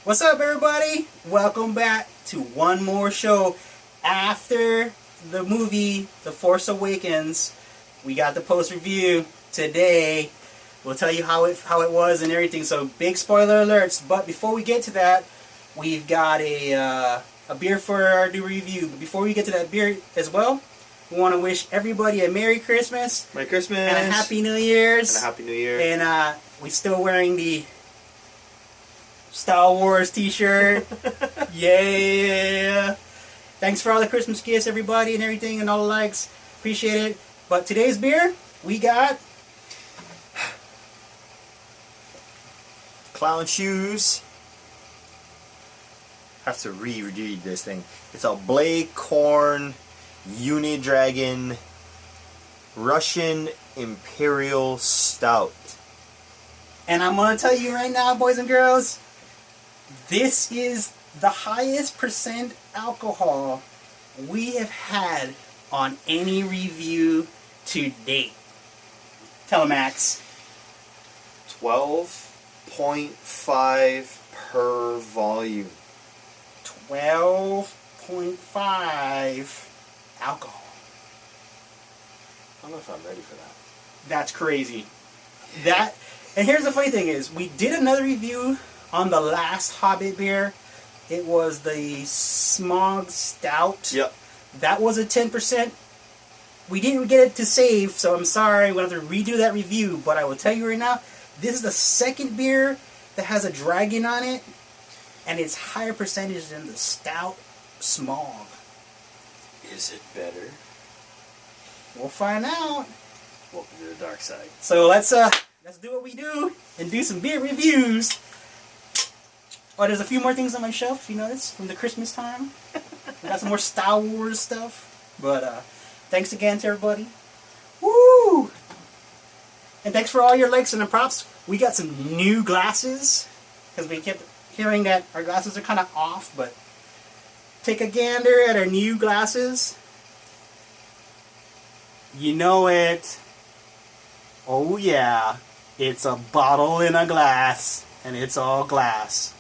What's up, everybody? Welcome back to one more show after the movie The Force Awakens. We got the post review today. We'll tell you how it was and everything. So big spoiler alerts. But before we get to that, we've got a beer for our new review. But before we get to that beer as well, we want to wish everybody a Merry Christmas. Merry Christmas. And a Happy New Year's. And a Happy New Year. And we're still wearing the Star Wars t-shirt. Yeah. Thanks for all the Christmas gifts, everybody, and everything, and all the likes. Appreciate it. But today's beer, we got Clown Shoes. Have to reread this thing. It's a Balecorn Dragon Russian Imperial Stout. And I'm going to tell you right now, boys and girls, this is the highest percent alcohol we have had on any review to date. Tell them, Max. 12.5 per volume. 12.5 alcohol. I don't know if I'm ready for that. That's crazy. And here's the funny thing is, we did another review on the last Hobbit beer. It was the Smog Stout. Yep. That was a 10%. We didn't get it to save, so I'm sorry. We'll have to redo that review. But I will tell you right now, this is the second beer that has a dragon on it, and it's higher percentage than the Stout Smog. Is it better? We'll find out. Welcome to the dark side. So let's do what we do and do some beer reviews. Oh, there's a few more things on my shelf, if you notice, from the Christmas time. We got some more Star Wars stuff. But thanks again to everybody. Woo! And thanks for all your likes and the props. We got some new glasses, because we kept hearing that our glasses are kind of off, but take a gander at our new glasses. You know it. Oh yeah. It's a bottle in a glass, and it's all glass.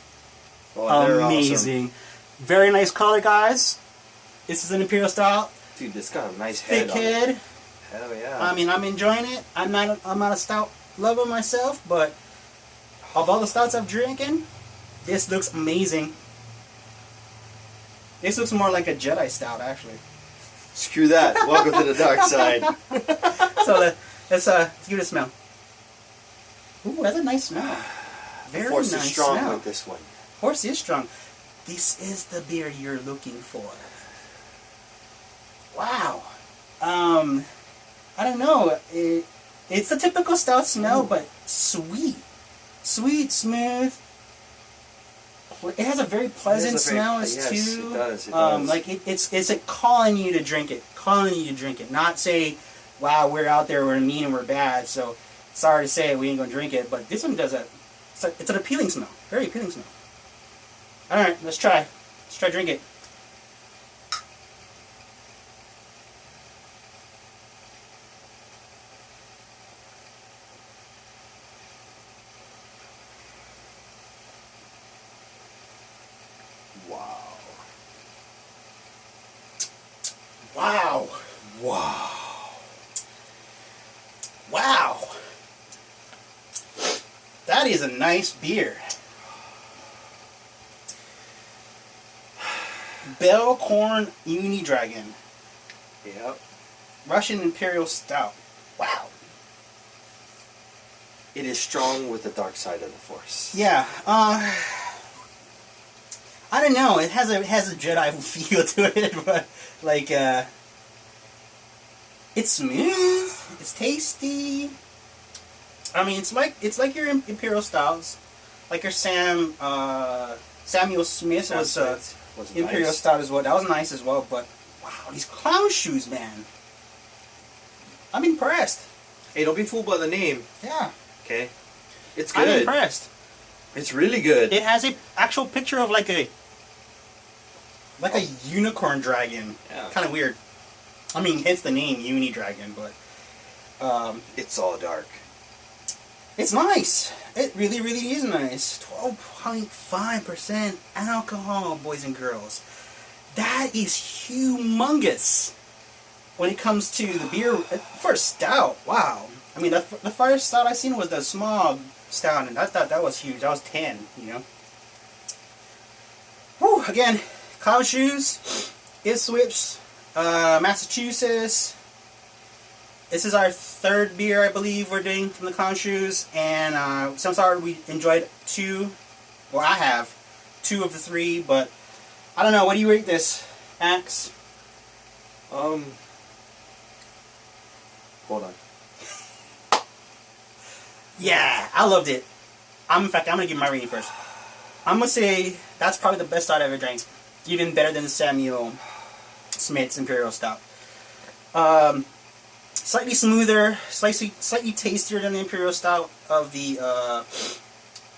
Oh, amazing. Awesome. Very nice color, guys. This is an Imperial Stout. Dude, this got a nice head. Thick head. Hell yeah. I mean, I'm enjoying it. I'm not a stout lover myself, but of all the stouts I've drinking, this looks amazing. This looks more like a Jedi stout, actually. Screw that. Welcome to the dark side. So let's give it a smell. Ooh, that's a nice smell. Very Force nice is strong smell. with this one. Force is strong. This is the beer you're looking for. Wow. I don't know. It's the typical stout smell, but sweet. Sweet, smooth. It has a very pleasant smell too. Yes, it does. It does. Like it's like calling you to drink it. Calling you to drink it. Not say, wow, we're out there, we're mean and we're bad, so sorry to say it, we ain't gonna drink it. But this one does that. It's an appealing smell. Very appealing smell. Alright, let's try. Let's try drink it. Wow. Wow. Wow. Wow. That is a nice beer. Balecorn Dragon. Yep. Russian Imperial Stout. Wow. It is strong with the dark side of the Force. Yeah. I don't know. It has a Jedi feel to it, but like it's smooth. It's tasty. I mean, it's like your Imperial Stouts, like your Samuel Smith was Imperial nice. Stout as well. That was nice as well. But wow, these clown shoes, man. I'm impressed. Hey, don't be fooled by the name. Yeah. Okay. It's good. I'm impressed. It's really good. It has a actual picture of like a unicorn dragon. Yeah. Kind of weird. I mean, hence the name Dragon, but it's all dark. It's nice. It really, really is nice. 12.5% alcohol, boys and girls. That is humongous when it comes to the beer. For a stout, wow. I mean, the first stout I seen was the small stout, and I thought that was huge. That was 10, you know. Whew, again, Cloud Shoes, Ipswich, Massachusetts. This is our third beer, I believe, we're doing from the Clown Shoes, and so far we enjoyed 2. Well, I have 2 of the 3, but I don't know. What do you rate this, Axe? Hold on. Yeah, I loved it. In fact, I'm gonna give my rating first. I'm gonna say that's probably the best stout I ever drank, even better than the Samuel Smith's Imperial Stout. Slightly smoother, slightly tastier than the Imperial Stout of the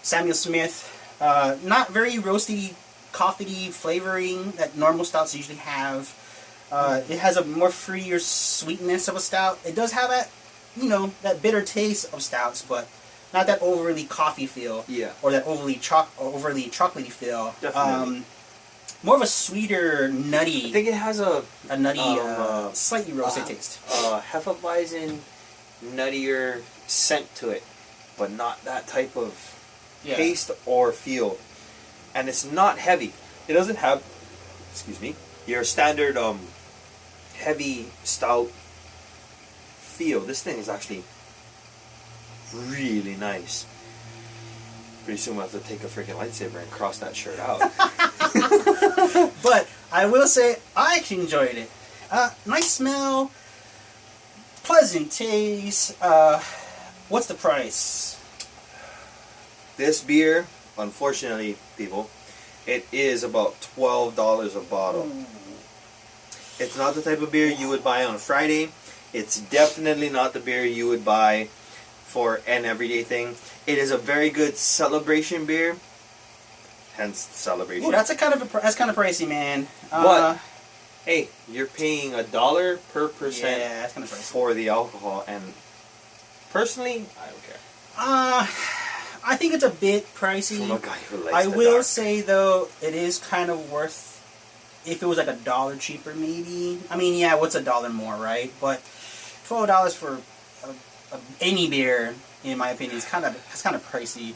Samuel Smith. Not very roasty, coffee flavoring that normal stouts usually have. It has a more freer sweetness of a stout. It does have that, you know, that bitter taste of stouts, but not that overly coffee feel. Yeah. Or that overly chocolatey feel. Definitely. More of a sweeter, nutty. I think it has a nutty, slightly roasted taste. Hefeweizen, nuttier scent to it, but not that type of taste or feel. And it's not heavy. It doesn't have, excuse me, your standard heavy stout feel. This thing is actually really nice. Pretty soon we'll have to take a freaking lightsaber and cross that shirt out. But I will say I actually enjoyed it. Nice smell, pleasant taste. What's the price? This beer, unfortunately, people, it is about $12 a bottle. Ooh. It's not the type of beer you would buy on a Friday. It's definitely not the beer you would buy for an everyday thing. It is a very good celebration beer. Hence, celebration. Ooh, that's kind of pricey, man. But hey, you're paying $1 per percent yeah, that's kind of pricey for the alcohol, and personally, I don't care. I think it's a bit pricey. From a guy who likes I the will dark. say though, it is kind of worth. If it was like $1 cheaper, maybe. I mean, yeah, what's $1 more, right? But $12 for any beer, in my opinion, is kind of pricey.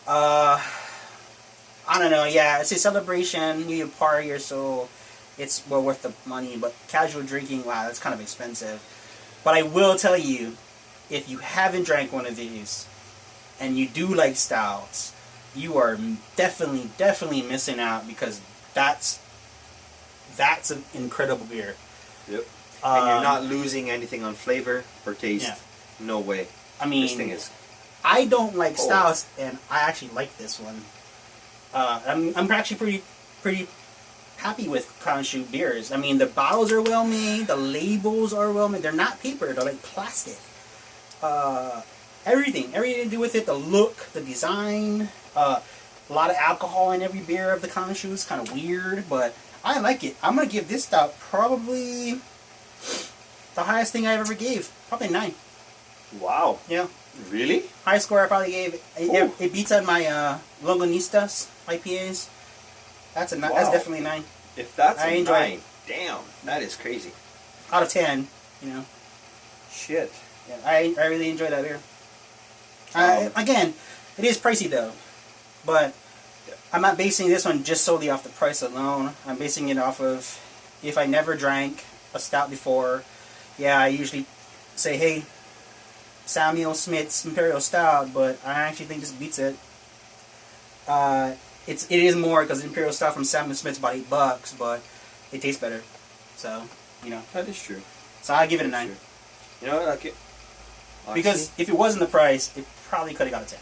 I don't know. Yeah, it's a celebration, New Year party or so. It's well worth the money. But casual drinking, wow, that's kind of expensive. But I will tell you, if you haven't drank one of these, and you do like stouts, you are definitely missing out, because that's an incredible beer. Yep. And you're not losing anything on flavor or taste. Yeah. No way. I mean, this thing is. I don't like stouts, and I actually like this one. I'm actually pretty happy with Crown Shoe beers. I mean, the bottles are well made, the labels are well made. They're not paper; they're like plastic. Everything to do with it, the look, the design. A lot of alcohol in every beer of the Crown Shoe is kind of weird, but I like it. I'm gonna give this stout probably the highest thing I ever gave. Probably 9. Wow. Yeah. Really? Highest score I probably gave. It beats out my Longonistas IPAs. That's definitely 9. If that's I a enjoy 9, it. damn, that is crazy. Out of 10, you know. Shit. Yeah, I really enjoy that beer. Again, it is pricey though, but I'm not basing this one just solely off the price alone. I'm basing it off of, if I never drank a stout before, yeah, I usually say, hey, Samuel Smith's Imperial Stout, but I actually think this beats it. It is more, because Imperial Stout from Samuel Smith's about $8, but it tastes better. So, you know. That is true. So I give it a 9. True. You know what? I like it. Honestly, because if it wasn't the price, it probably could have got a 10.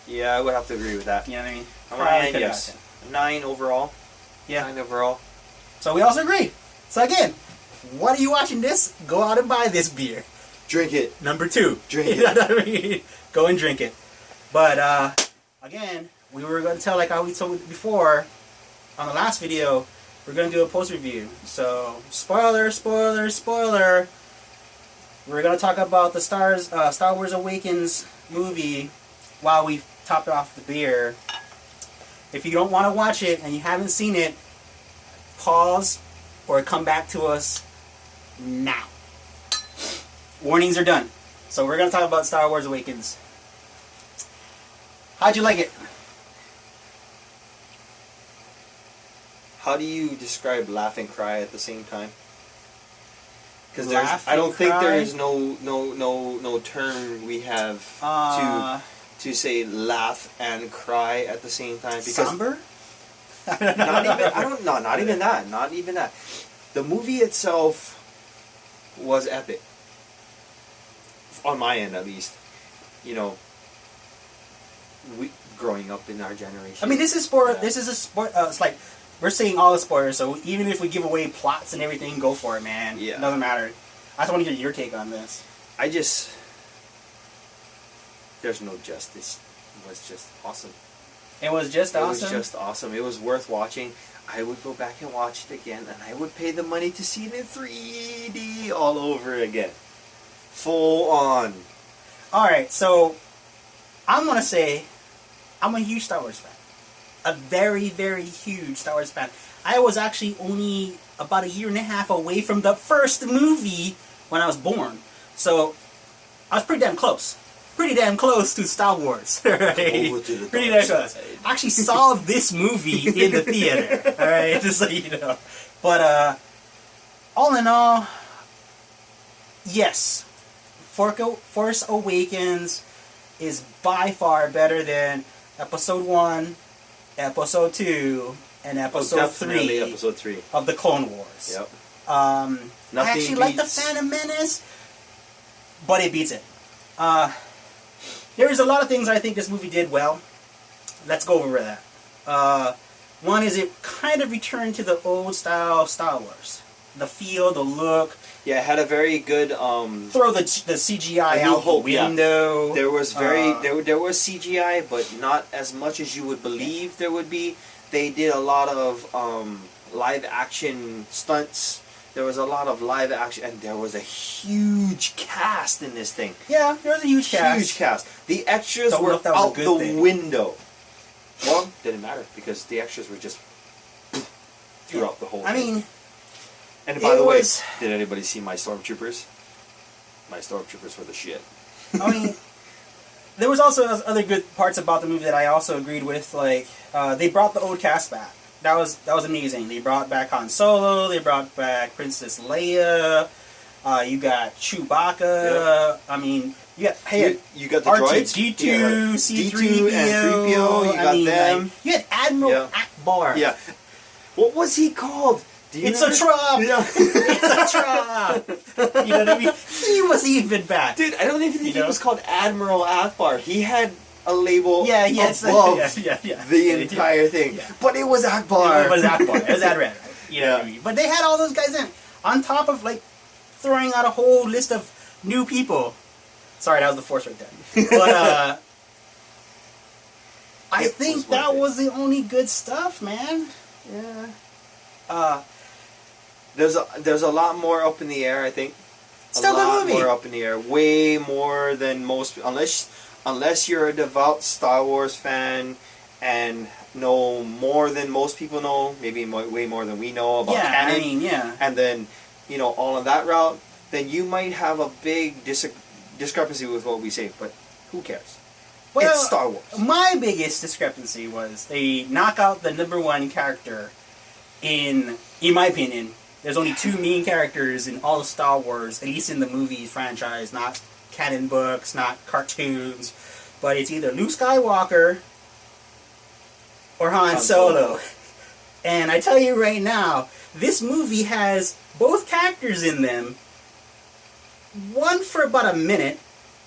Yeah, I would have to agree with that. You know what I mean? I'm Probably a 9, could have yes. got a 10. 9 overall. Yeah. 9 overall. So we also agree. So again, what are you watching this? Go out and buy this beer. Drink it. Number 2. Drink You know what I mean? Go and drink it. But again, we were going to tell, like how we told before on the last video, we're going to do a post review. So spoiler. We're going to talk about the Star Wars Awakens movie while we top off the beer. If you don't want to watch it and you haven't seen it, pause or come back to us now. Warnings are done. So we're going to talk about Star Wars Awakens. How'd you like it? How do you describe laugh and cry at the same time? Because Laugh I don't and think cry? there is no term we have to say laugh and cry at the same time. Because Somber? not even that. The movie itself was epic. On my end, at least. You know, we growing up in our generation. I mean, this is a sport. It's like we're saying all the spoilers, so even if we give away plots and everything, go for it, man. Yeah. It doesn't matter. I just want to hear your take on this. There's no justice. It was just awesome. It was just awesome. It was just awesome. It was worth watching. I would go back and watch it again, and I would pay the money to see it in 3D all over again. Full on. Alright, so I'm going to say I'm a huge Star Wars fan. A very, very huge Star Wars fan. I was actually only about a year and a half away from the first movie when I was born. So I was pretty damn close. Pretty damn close to Star Wars. Right? Over to the pretty dark damn close. side. I actually saw this movie in the theater. Alright, just so you know. But all in all, yes. Force Awakens is by far better than Episode 1, Episode 2, and Episode 3 Episode 3 of the Clone Wars. Yep. I actually like the beats- Phantom Menace, but it beats it. There's a lot of things I think this movie did well. Let's go over that. One is it kind of returned to the old style Star Wars. The feel, the look. Yeah, it had a very good Throw the CGI A New out Hope, the yeah. window. there was there was CGI, but not as much as you would believe there would be. They did a lot of live action stunts. There was a lot of live action, and there was a huge cast in this thing. Yeah, there was a huge cast. Huge cast. The extras Don't know were if that was a out good the thing. window. Well, didn't matter because the extras were just throughout the whole I thing. mean, And by it the way, was- did anybody see my stormtroopers? My stormtroopers were the shit. I mean, there was also other good parts about the movie that I also agreed with. Like, they brought the old cast back. That was amazing. They brought back Han Solo. They brought back Princess Leia. You got Chewbacca. Yep. I mean, you got You got the droids. R2-D2, Yeah, C-3PO. D2 and 3PO. You got them. Like, you had Admiral Yeah. Akbar. Yeah. What was he called? Do you It's a remember? trap. Yeah. It's a trap. You know what I mean? He was even back. Dude, I don't even think You he know? was called Admiral Akbar. He had a label Yeah, above yeah. the entire thing. Yeah. But it was Akbar. It was Akbar. It was Adred, right? You know Yeah. what I mean? But they had all those guys in. On top of, like, throwing out a whole list of new people. Sorry, that was the Force right there. But, I It think was that worth it. was the only good stuff, man. Yeah. There's a lot more up in the air, I think. Still a good lot movie. more up in the air. Way more than most, unless you're a devout Star Wars fan and know more than most people know, maybe way more than we know about Yeah, canon. I mean, yeah. And then, all on that route, then you might have a big discrepancy with what we say, but who cares? Well, it's Star Wars. My biggest discrepancy was they knock out the #1 character in my opinion. There's only 2 main characters in all of Star Wars, at least in the movies franchise, not canon books, not cartoons, but it's either Luke Skywalker or Han Solo. And I tell you right now, this movie has both characters in them. One for about a minute,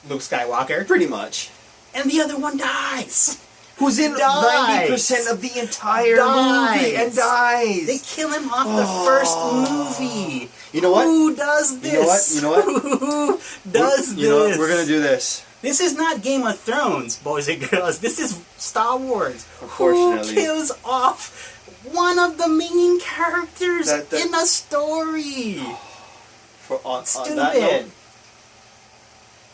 Luke Skywalker, Pretty much. and the other one dies. Who's in Dies. 90% of the entire Dies. movie and dies. They kill him off the first movie. You know what? Who does this? You know what? Who does this? You know what? We're going to do this. This is not Game of Thrones, boys and girls. This is Star Wars. Unfortunately. Who kills off one of the main characters That- in a story? On Stupid. that note,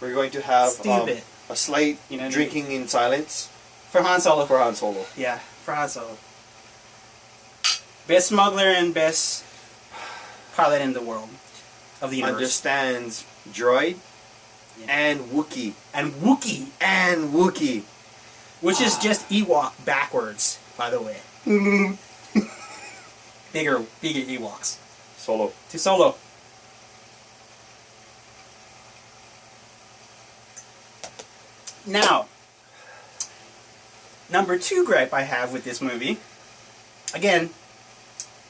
we're going to have Stupid. a A slight drinking in silence. For Han Solo. For Han Solo. Yeah, for Han Solo. Best smuggler and best pilot in the world. Of the universe. Understands droid and Wookiee. And Wookiee. And Wookiee. Which is just Ewok backwards, by the way. bigger Ewoks. Solo. To Solo. Now, number 2 gripe I have with this movie. Again,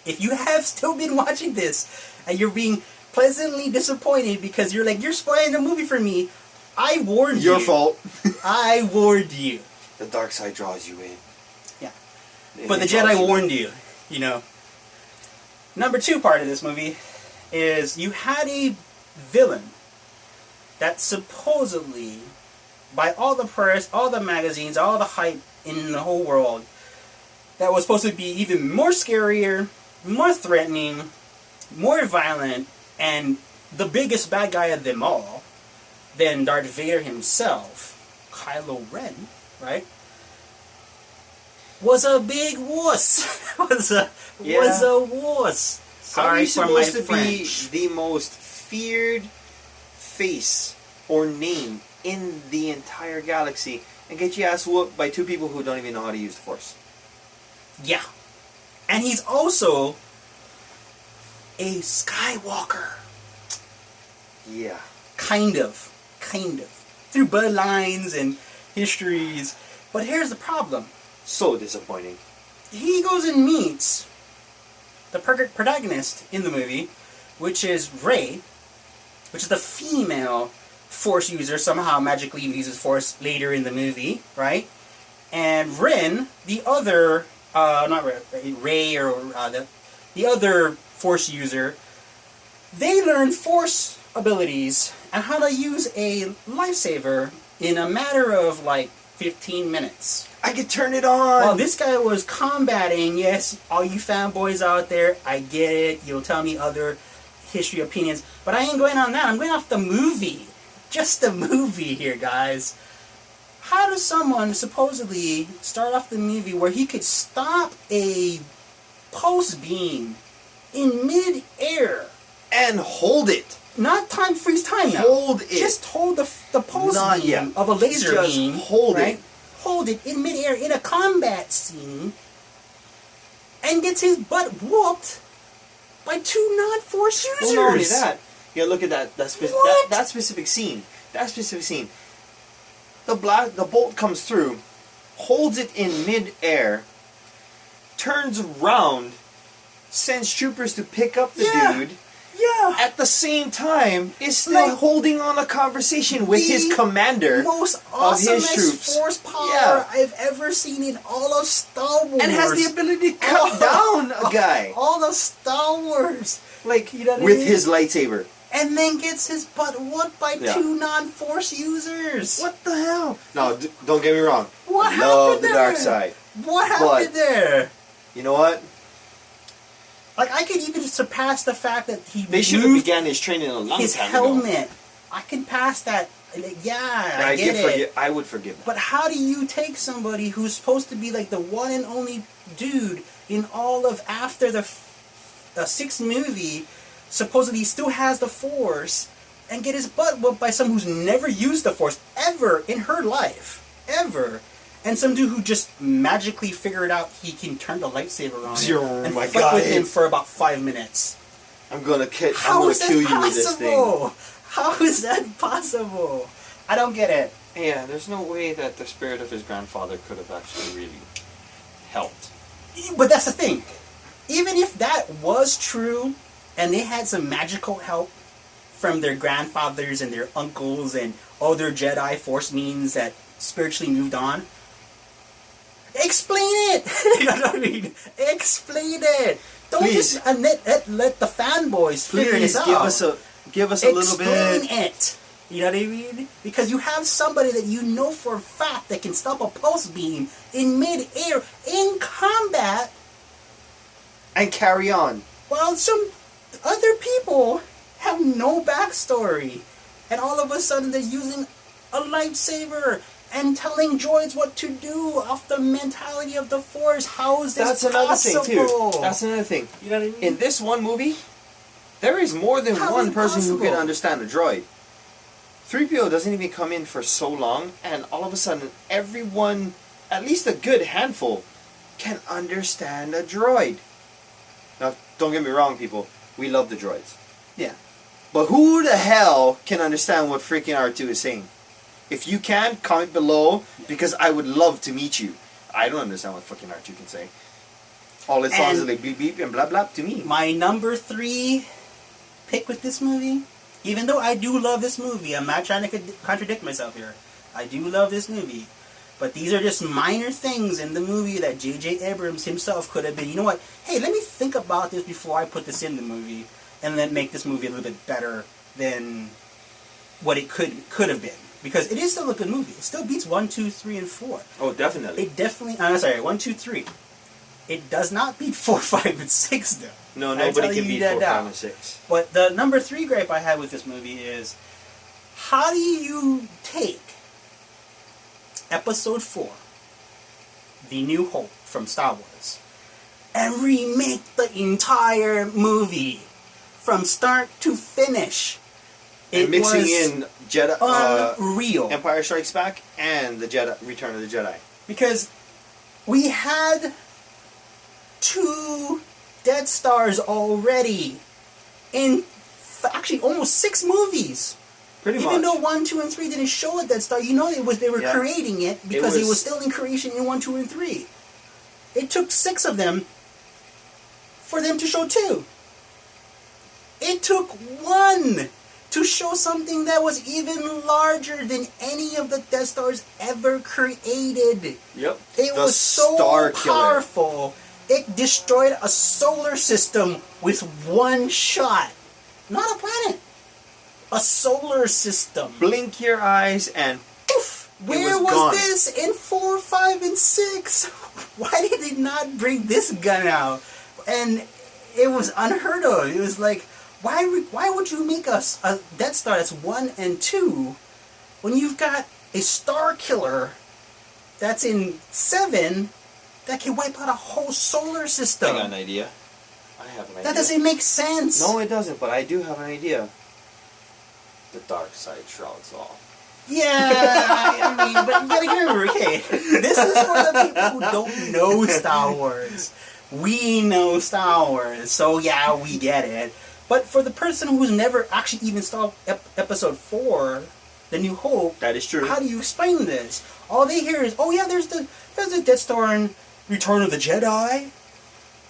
if you have still been watching this and you're being pleasantly disappointed because you're like, you're spoiling the movie for me, I warned you. Your fault. I warned you. The dark side draws you in. Yeah. But the Jedi warned you, you know. Number 2 part of this movie is you had a villain that supposedly, by all the press, all the magazines, all the hype in the whole world, that was supposed to be even more scarier, more threatening, more violent, and the biggest bad guy of them all than Darth Vader himself, Kylo Ren, right? Was a big wuss. was a wuss. Sorry for my French. How are you supposed to be the most feared face or name in the entire galaxy and get your ass whooped by 2 people who don't even know how to use the Force? Yeah. And he's also a Skywalker. Yeah. Kind of. Through bloodlines and histories. But here's the problem. So disappointing. He goes and meets the protagonist in the movie, which is Rey, which is the female Force user, somehow magically uses Force later in the movie, right? And Ren, the other, not Rey, or the other Force user, they learn Force abilities and how to use a lightsaber in a matter of like 15 minutes. I could turn it on! While this guy was combating, yes, all you fanboys out there, I get it, you'll tell me other history opinions, but I ain't going on that, I'm going off the movie. Just the movie here, guys. How does someone supposedly start off the movie where he could stop a pulse beam in mid-air? And hold it! Not time freeze time now. Hold it. Just hold the pulse beam of a laser beam. Hold right? it. Hold it in midair in a combat scene and gets his butt whooped by 2 non-Force users. Well, not only that. Yeah, look at that specific scene. That specific scene. The bolt comes through, holds it in mid-air, turns around, sends troopers to pick up the dude. Yeah. At the same time, is still holding on a conversation with his commander most of his troops. Force power I've ever seen in all of Star Wars. And has the ability to cut down a guy. All of Star Wars. Like, you know what with I mean? his lightsaber. And then gets his butt whooped by 2 non-Force users. What the hell? No, don't get me wrong. What I happened love there? the dark side. What happened there? You know what? Like, I could even surpass the fact that they should have began his training a long time ago. His helmet. I can pass that. Yeah, I get it. I would forgive that. But how do you take somebody who's supposed to be like the one and only dude in all of after the 6th movie, supposedly still has the Force, and get his butt whooped by someone who's never used the Force ever in her life? Ever. And some dude who just magically figured out he can turn the lightsaber on and fight with him for about 5 minutes. I'm gonna kill you with this thing. How is that possible? I don't get it. Yeah, there's no way that the spirit of his grandfather could have actually really helped. But that's the thing. Even if that was true, and they had some magical help from their grandfathers and their uncles and other Jedi Force means that spiritually moved on, explain it! You know what I mean? Explain it! Don't just let the fanboys figure this out. Give us a little bit. Explain it! You know what I mean? Because you have somebody that you know for a fact that can stop a pulse beam in mid-air, in combat, and carry on. While some other people have no backstory. And all of a sudden they're using a lightsaber and telling droids what to do off the mentality of the Force. How is this That's another possible? thing too. That's another thing. You know what I mean? In this one movie, there is more than How one is it person who can possible? understand a droid. 3PO doesn't even come in for so long, and all of a sudden, everyone, at least a good handful, can understand a droid. Now, don't get me wrong, people. We love the droids. Yeah. But who the hell can understand what freaking R2 is saying? If you can, comment below, because I would love to meet you. I don't understand what fucking R2 can say. All it sounds is like beep beep and blah blah to me. My number 3 pick with this movie, even though I do love this movie, I'm not trying to contradict myself here. I do love this movie. But these are just minor things in the movie that J.J. Abrams himself could have been, you know what, hey, let me think about this before I put this in the movie, and then make this movie a little bit better than what it could have been. Because it is still a good movie. It still beats 1, 2, 3, and 4. Oh, definitely. It definitely, I'm sorry, 1, 2, 3. It does not beat 4, 5, and 6, though. No, nobody can beat 4, 5, and 6. But the number 3 gripe I have with this movie is, how do you take Episode 4, The New Hope from Star Wars, and remake the entire movie from start to finish? And mixing in Jedi, unreal. Empire Strikes Back and the Jedi, Return of the Jedi. Because we had 2 Death Stars already in actually almost 6 movies. Pretty much. Even though 1, 2, and 3 didn't show a Death Star, you know they were creating it because it was still in creation in 1, 2, and 3. It took 6 of them for them to show 2. It took 1 to show something that was even larger than any of the Death Stars ever created. Yep. It was so powerful. It destroyed a solar system with 1 shot. Not a planet. A solar system. Blink your eyes and poof! Where was this in 4, 5, and 6? Why did they not bring this gun out? And it was unheard of. It was like, why would you make a Death Star that's 1 and 2 when you've got a Star Killer that's in 7 that can wipe out a whole solar system? I got an idea. I have an idea. That doesn't make sense. No, it doesn't, but I do have an idea. The dark side shrouds all. Yeah, I mean, but you gotta remember, okay, this is for the people who don't know Star Wars. We know Star Wars, so yeah, we get it. But for the person who's never actually even saw Episode 4, The New Hope, that is true. How do you explain this? All they hear is, oh yeah, there's the Death Star in Return of the Jedi.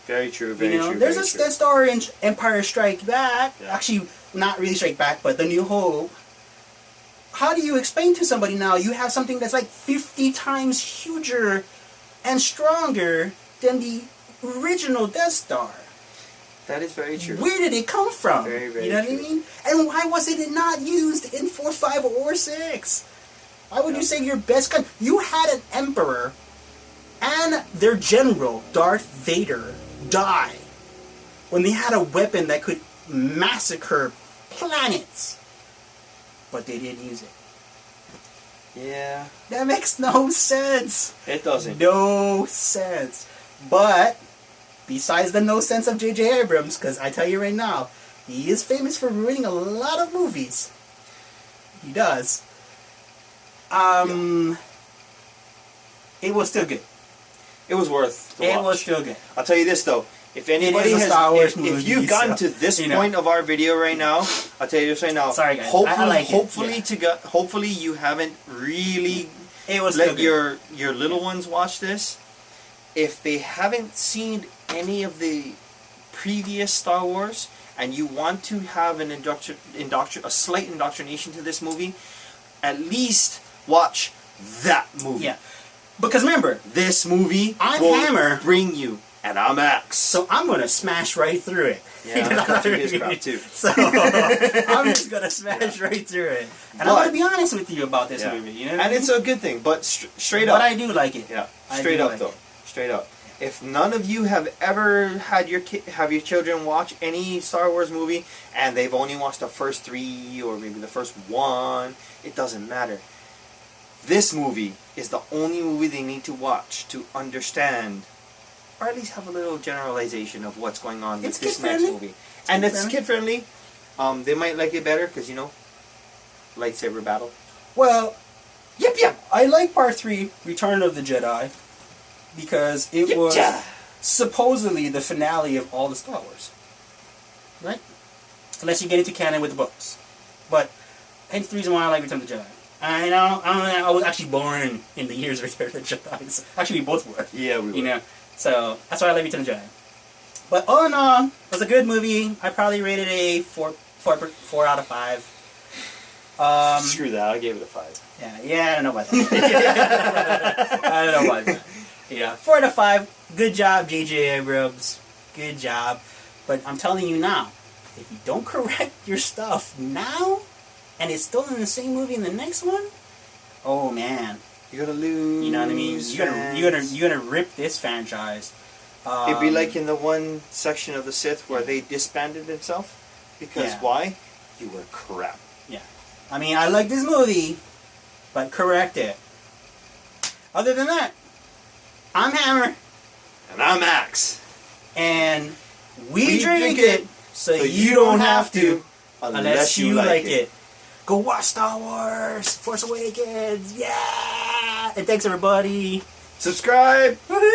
Very true, very true. There's a Death Star in Empire Strikes Back. Yeah. Actually, not really Strike Back, but The New Hope. How do you explain to somebody now you have something that's like 50 times huger and stronger than the original Death Star? That is very true. Where did it come from? Very, very You know what I mean? And why was it not used in 4, 5, or 6? Why would you say your best gun? You had an Emperor and their general, Darth Vader, die when they had a weapon that could massacre planets. But they didn't use it. Yeah. That makes no sense. It doesn't. No sense. But, besides the no sense of J.J. Abrams, because I tell you right now, he is famous for ruining a lot of movies. He does. It was still good. It was worth the watch. It was still good. I'll tell you this though. If anybody has, if you've gotten to this point of our video right now, I'll tell you this right now. Sorry guys, hopefully you haven't really let your little ones watch this. If they haven't seen any of the previous Star Wars and you want to have an a slight indoctrination to this movie, at least watch that movie. Yeah. Because remember, this movie will Hammer bring you. And I'm Axe. So I'm going to smash right through it. Yeah, I'm watching his crap too. So I'm just going to smash right through it. And I'm going to be honest with you about this movie. You know and it's a good thing, but straight up. But I do like it. Yeah, straight up though. Straight up. If none of you have ever had your children watch any Star Wars movie, and they've only watched the first 3 or maybe the first 1, it doesn't matter. This movie is the only movie they need to watch to understand, or at least have a little generalization of what's going on with this next movie. And it's kid friendly. They might like it better because, you know, lightsaber battle. Well, yep. I like Part 3, Return of the Jedi, because it was supposedly the finale of all the Star Wars. Right? Unless you get into canon with the books. But hence the reason why I like Return of the Jedi. I was actually born in the years of Return of the Jedi. So actually, we both were. Yeah, we were. You know, so that's why I like Return of the Jedi. But all in all, it was a good movie. I probably rated it a 4 out of 5. Screw that, I gave it a 5. Yeah, I don't know about that. I don't know about that. Yeah, 4 out of 5. Good job, J.J. Abrams. Good job. But I'm telling you now, if you don't correct your stuff now, and it's still in the same movie in the next one, oh man, you're gonna lose. You know what I mean? You're gonna rip this franchise. It'd be like in the one section of the Sith where they disbanded themselves. Because why? You were crap. Yeah. I mean, I like this movie, but correct it. Other than that, I'm Hammer. And I'm Axe. And we drink it so you don't have to unless you like it. Go watch Star Wars, Force Awakens, yeah! And thanks everybody. Subscribe. Woohoo!